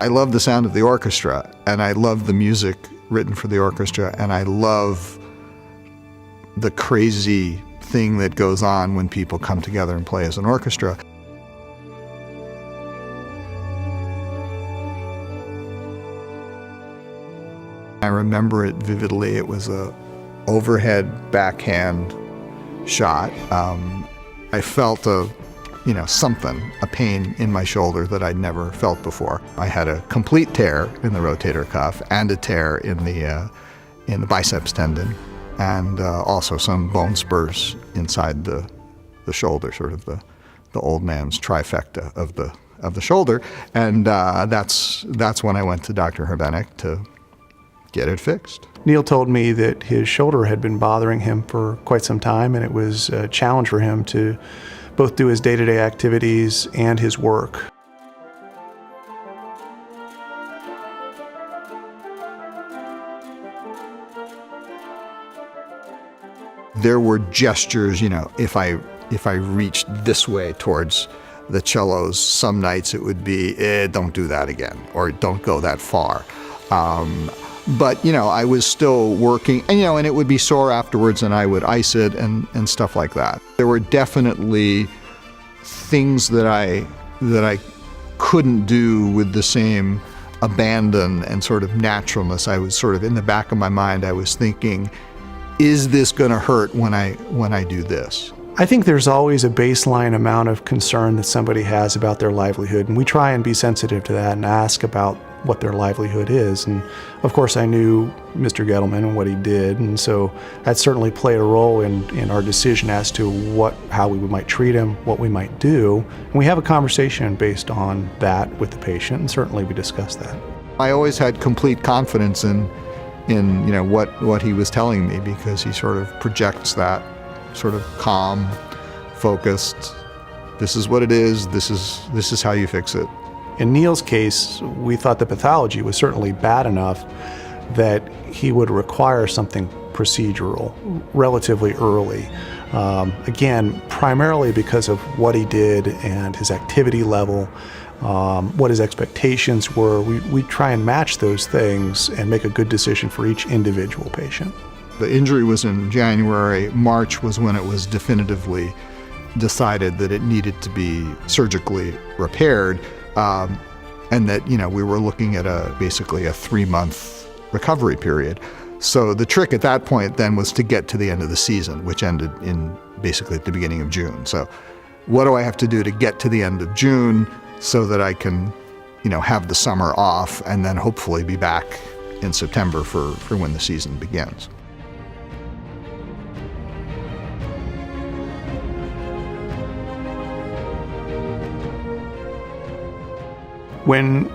I love the sound of the orchestra, and I love the music written for the orchestra, and I love the crazy thing that goes on when people come together and play as an orchestra. I remember it vividly. It was a overhead backhand shot. I felt a pain in my shoulder that I'd never felt before. I had a complete tear in the rotator cuff and a tear in the biceps tendon, and also some bone spurs inside the shoulder, sort of the old man's trifecta of the shoulder. And that's when I went to Dr. Herbenick to get it fixed. Neal told me that his shoulder had been bothering him for quite some time, and it was a challenge for him to both do his day-to-day activities and his work. There were gestures, if I reached this way towards the cellos, some nights it would be, don't do that again, or don't go that far. But, I was still working, and it would be sore afterwards, and I would ice it and stuff like that. There were definitely things that I couldn't do with the same abandon and sort of naturalness. I was sort of, in the back of my mind, I was thinking, is this going to hurt when I do this? I think there's always a baseline amount of concern that somebody has about their livelihood, and we try and be sensitive to that and ask about what their livelihood is. And of course I knew Mr. Gittleman and what he did, and so that certainly played a role in our decision as to how we might treat him, what we might do. And we have a conversation based on that with the patient, and certainly we discuss that. I always had complete confidence in what he was telling me, because he sort of projects that sort of calm, focused, this is what it is, this is how you fix it. In Neal's case, we thought the pathology was certainly bad enough that he would require something procedural relatively early. Again, primarily because of what he did and his activity level, what his expectations were. We try and match those things and make a good decision for each individual patient. The injury was in January. March was when it was definitively decided that it needed to be surgically repaired. And that, we were looking at basically a 3-month recovery period. So the trick at that point then was to get to the end of the season, which ended in basically at the beginning of June. So what do I have to do to get to the end of June so that I can, have the summer off and then hopefully be back in September for when the season begins. When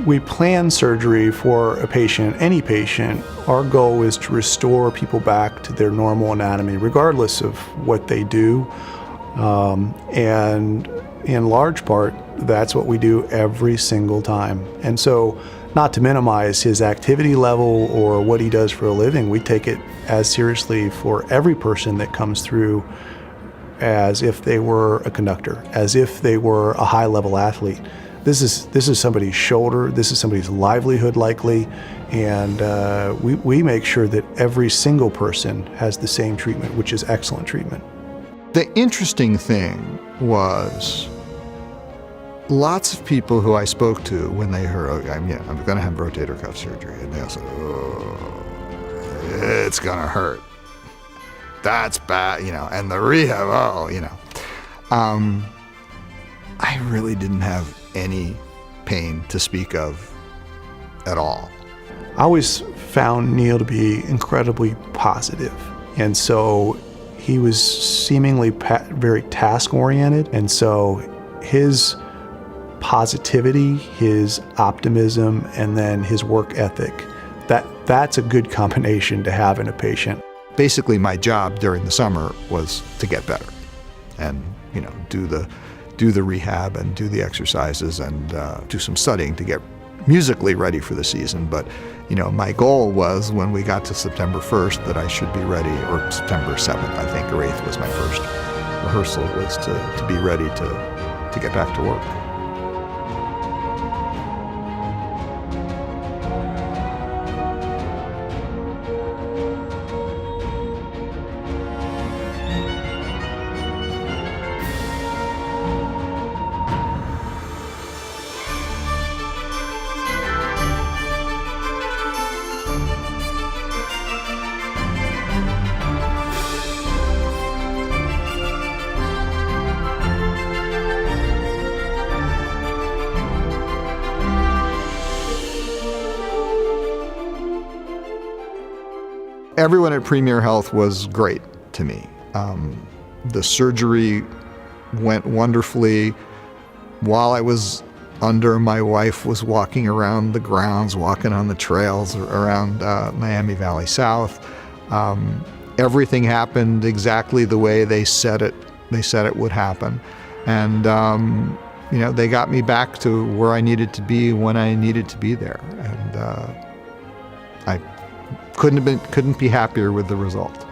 we plan surgery for a patient, any patient, our goal is to restore people back to their normal anatomy, regardless of what they do. And in large part, that's what we do every single time. And so, not to minimize his activity level or what he does for a living, we take it as seriously for every person that comes through as if they were a conductor, as if they were a high-level athlete. This is somebody's shoulder, this is somebody's livelihood likely, and we make sure that every single person has the same treatment, which is excellent treatment. The interesting thing was lots of people who I spoke to when they heard, I'm going to have rotator cuff surgery, and they all said, it's going to hurt. That's bad, and the rehab, I really didn't have any pain to speak of at all. I always found Neal to be incredibly positive, and so he was seemingly very task-oriented, and so his positivity, his optimism, and then his work ethic, that's a good combination to have in a patient. Basically, my job during the summer was to get better and, do the rehab and do the exercises and do some studying to get musically ready for the season. But, my goal was when we got to September 1st that I should be ready, or September 7th, I think, or 8th was my first rehearsal, was to be ready to get back to work. everyone at Premier Health was great to me. The surgery went wonderfully. While I was under, my wife was walking around the grounds, walking on the trails around Miami Valley South. Everything happened exactly the way they said it would happen. And they got me back to where I needed to be when I needed to be there. And I couldn't be happier with the result.